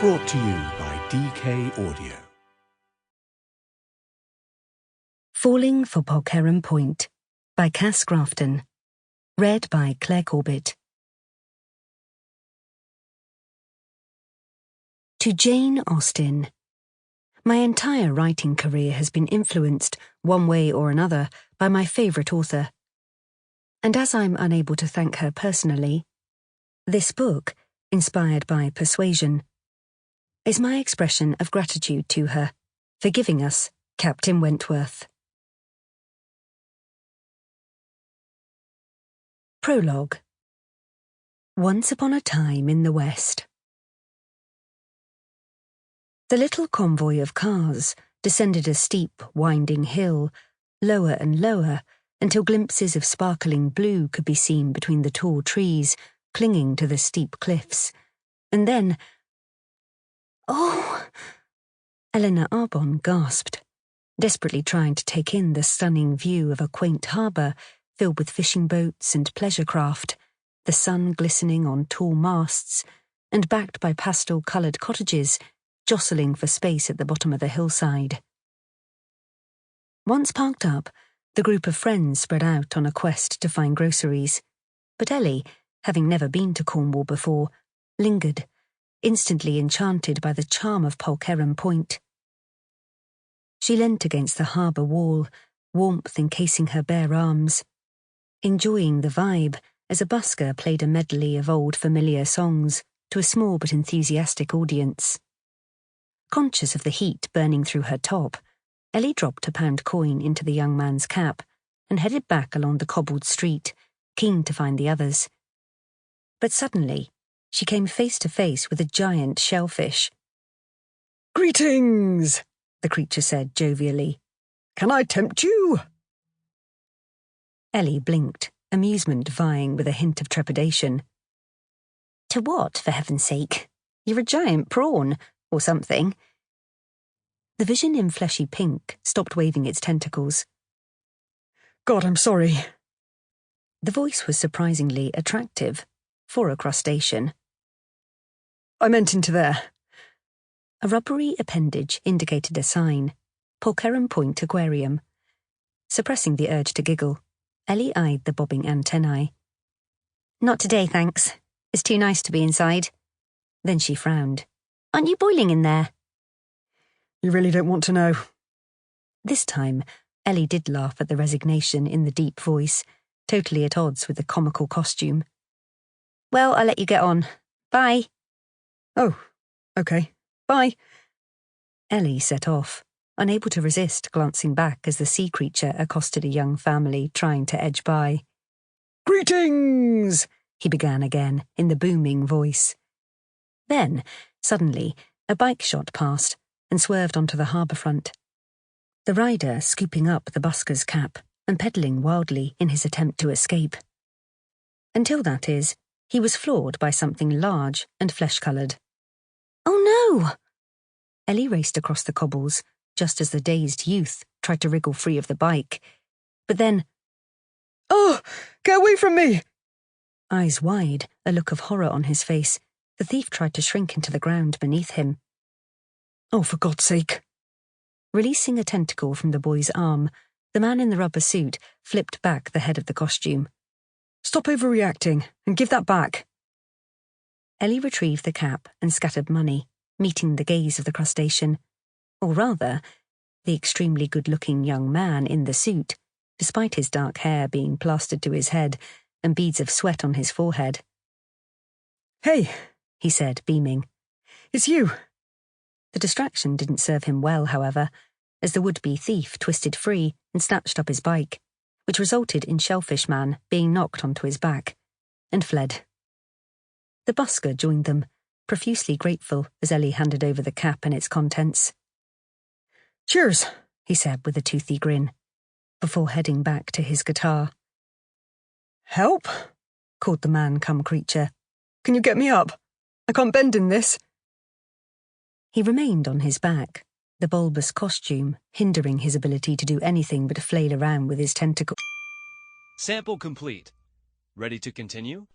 Brought to you by DK Audio. Falling for Polkerran Point by Grafton. Read by Clare Corbett. To Jane Austen. My entire writing career has been influenced, one way or another, by my favourite author. And as I'm unable to thank her personally, this book, inspired by Persuasion, is my expression of gratitude to her for giving us Captain Wentworth. Prologue. Once upon a time in the West. The little convoy of cars descended a steep, winding hill, lower and lower, until glimpses of sparkling blue could be seen between the tall trees clinging to the steep cliffs. And then, "Oh!" Ellie Arbon gasped, desperately trying to take in the stunning view of a quaint harbour filled with fishing boats and pleasure craft, the sun glistening on tall masts, and backed by pastel-coloured cottages jostling for space at the bottom of the hillside. Once parked up, the group of friends spread out on a quest to find groceries, but Ellie, having never been to Cornwall before, lingered, instantly enchanted by the charm of Polkerran Point. She leant against the harbour wall, warmth encasing her bare arms, enjoying the vibe as a busker played a medley of old familiar songs to a small but enthusiastic audience. Conscious of the heat burning through her top, Ellie dropped a pound coin into the young man's cap and headed back along the cobbled street, keen to find the others. But suddenly, she came face to face with a giant shellfish. "Greetings," the creature said jovially. "Can I tempt you?" Ellie blinked, amusement vying with a hint of trepidation. "To what, for heaven's sake? You're a giant prawn, or something." The vision in fleshy pink stopped waving its tentacles. "God, I'm sorry." The voice was surprisingly attractive, for a crustacean. "I meant into there." A rubbery appendage indicated a sign, Polkerran Point Aquarium. Suppressing the urge to giggle, Ellie eyed the bobbing antennae. "Not today, thanks. It's too nice to be inside." Then she frowned. "Aren't you boiling in there?" "You really don't want to know." This time, Ellie did laugh at the resignation in the deep voice, totally at odds with the comical costume. "Well, I'll let you get on. Bye." "Oh, okay. Bye." Ellie set off, unable to resist glancing back as the sea creature accosted a young family trying to edge by. "Greetings," he began again in the booming voice. Then, suddenly, a bike shot past and swerved onto the harbour front, the rider scooping up the busker's cap and pedalling wildly in his attempt to escape. Until, that is, he was floored by something large and flesh-coloured. "Oh no!" Ellie raced across the cobbles, just as the dazed youth tried to wriggle free of the bike. But then, "Oh, get away from me!" Eyes wide, a look of horror on his face, the thief tried to shrink into the ground beneath him. "Oh, for God's sake." Releasing a tentacle from the boy's arm, the man in the rubber suit flipped back the head of the costume. "Stop overreacting and give that back." Ellie retrieved the cap and scattered money, meeting the gaze of the crustacean, or rather, the extremely good-looking young man in the suit, despite his dark hair being plastered to his head and beads of sweat on his forehead. "Hey," he said, beaming. "It's you." The distraction didn't serve him well, however, as the would-be thief twisted free and snatched up his bike, which resulted in Shellfish Man being knocked onto his back, and fled. The busker joined them, profusely grateful as Ellie handed over the cap and its contents. "Cheers," he said with a toothy grin, before heading back to his guitar. "Help?" called the man-come-creature. "Can you get me up? I can't bend in this." He remained on his back, the bulbous costume hindering his ability to do anything but flail around with his tentacle. Sample complete. Ready to continue?